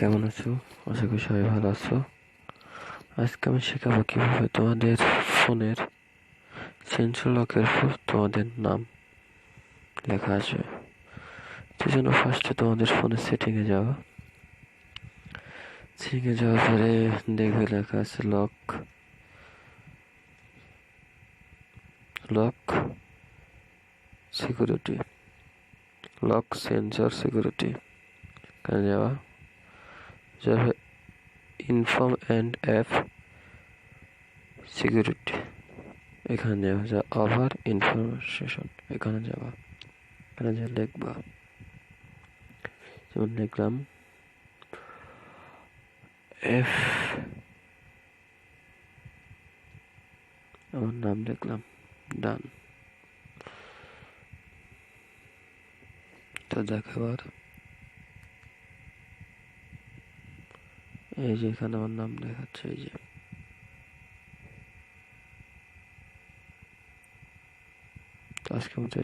কেমন আছো? আশা করি সবাই ভালো আছো। আজকে আমি শেখাবো কিভাবে তোমাদের ফোনের সেন্সর লকের উপর তোমাদের নাম লেখা আসবে। সেজন্য ফার্স্টে তোমাদের ফোনের সেটিংয়ে যাওয়া। সেটিংয়ে যাওয়ার পরে দেখবে লেখা আছে lock security, lock sensor security. এখানে যাওয়া যাবে ইনফর্ম অ্যান্ড অ্যাপ সিকিউরিটি। এখানে যাওয়া যা ওভার ইনফরমেশন। এখানে যাওয়া, এখানে যা লিখবা, যেমন লিখলাম এফ, আমার নাম লিখলাম, ডান। তো দেখাবার এই যে এখানে আমার নাম দেখাচ্ছে, এই যে আজকে মতো